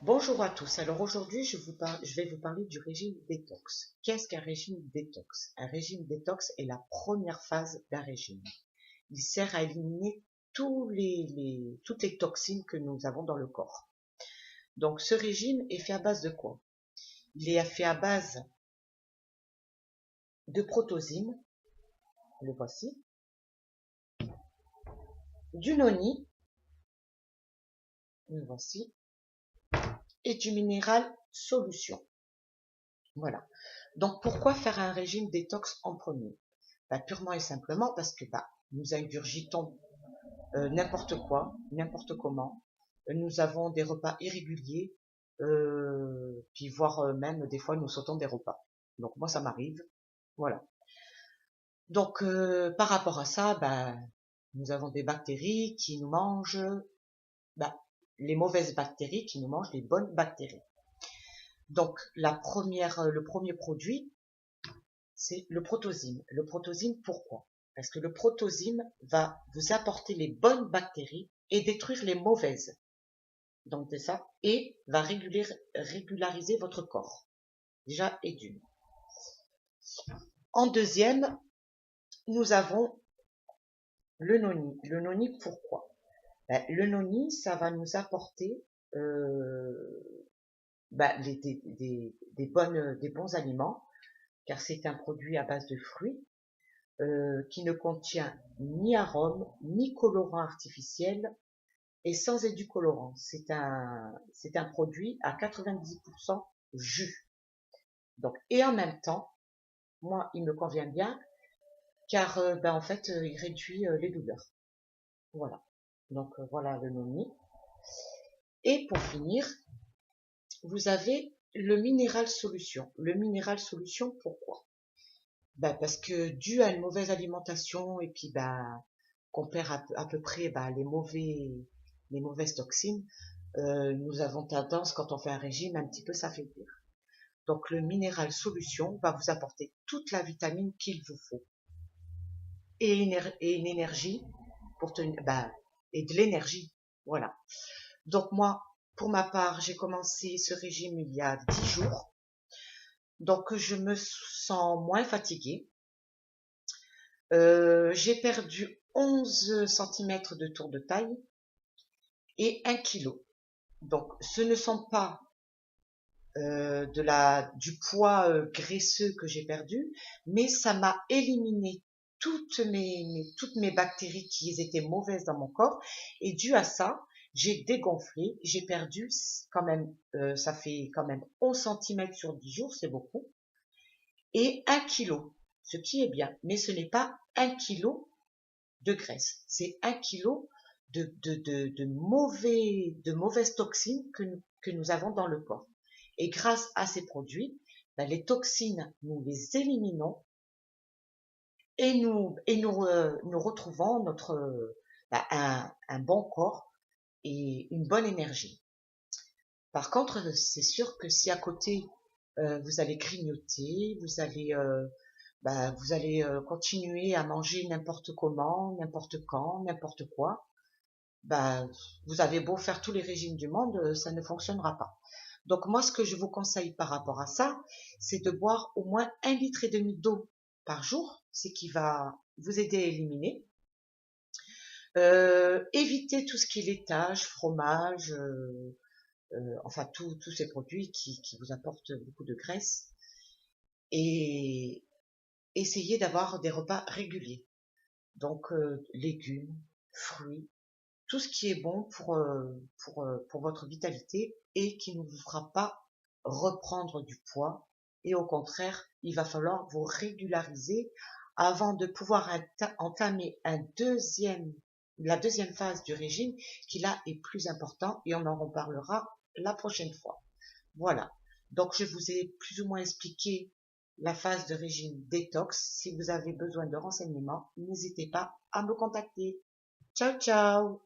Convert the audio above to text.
Bonjour à tous. Alors aujourd'hui, je vais vous parler du régime détox. Qu'est-ce qu'un régime détox? Un régime détox est la première phase d'un régime. Il sert à éliminer toutes les toxines que nous avons dans le corps. Donc ce régime est fait à base de quoi? Il est fait à base de protosine, le voici, du noni, le voici, et du minéral solution. Voilà. Donc pourquoi faire un régime détox en premier? Purement et simplement parce que nous ingurgitons n'importe quoi, n'importe comment. Nous avons des repas irréguliers, puis voire même des fois nous sautons des repas. Donc moi ça m'arrive, voilà. Donc par rapport à ça, nous avons des bactéries qui nous mangent, bah, les mauvaises bactéries qui nous mangent les bonnes bactéries. Donc le premier produit, c'est le protozyme. Le protozyme, pourquoi? Parce que le protozyme va vous apporter les bonnes bactéries et détruire les mauvaises. Donc c'est ça, et va régulariser votre corps. Déjà, et d'une. En deuxième, nous avons le noni. Le noni, pourquoi? Le noni, ça va nous apporter des bons aliments, car c'est un produit à base de fruits qui ne contient ni arôme, ni colorant artificiel et sans édulcorant. C'est un produit à 90% jus. Donc, et en même temps, moi, il me convient bien, car en fait, il réduit les douleurs. Voilà. Donc, voilà le noni. Et pour finir, vous avez le minéral solution. Le minéral solution, pourquoi? Parce que dû à une mauvaise alimentation et puis qu'on perd à peu près les mauvaises toxines, nous avons tendance, quand on fait un régime, un petit peu s'affaiblir. Donc le minéral solution va vous apporter toute la vitamine qu'il vous faut et une énergie pour tenir, et de l'énergie. Voilà. Donc moi, pour ma part, j'ai commencé ce régime il y a 10 jours. Donc je me sens moins fatiguée. J'ai perdu 11 cm de tour de taille et 1 kg. Donc ce ne sont pas du poids graisseux que j'ai perdu, mais ça m'a éliminé toutes mes bactéries qui étaient mauvaises dans mon corps, et dû à ça, j'ai dégonflé, j'ai perdu quand même, ça fait quand même 11 cm sur 10 jours, c'est beaucoup, et 1 kg, ce qui est bien, mais ce n'est pas 1 kg de graisse, c'est 1 kg de mauvaises toxines que nous avons dans le corps. Et grâce à ces produits, les toxines, nous les éliminons et nous retrouvons un bon corps et une bonne énergie. Par contre, c'est sûr que si à côté, vous allez grignoter, vous allez continuer à manger n'importe comment, n'importe quand, n'importe quoi, vous avez beau faire tous les régimes du monde, ça ne fonctionnera pas. Donc moi, ce que je vous conseille par rapport à ça, c'est de boire au moins 1,5 litre d'eau par jour, ce qui va vous aider à éliminer. Évitez tout ce qui est laitage, fromage, enfin tous ces produits qui vous apportent beaucoup de graisse. Et essayez d'avoir des repas réguliers. Donc légumes, fruits, tout ce qui est bon pour votre vitalité et qui ne vous fera pas reprendre du poids. Et au contraire, il va falloir vous régulariser avant de pouvoir entamer la deuxième phase du régime, qui là est plus important, et on en reparlera la prochaine fois. Voilà. Donc je vous ai plus ou moins expliqué la phase de régime détox. Si vous avez besoin de renseignements, n'hésitez pas à me contacter. Ciao, ciao!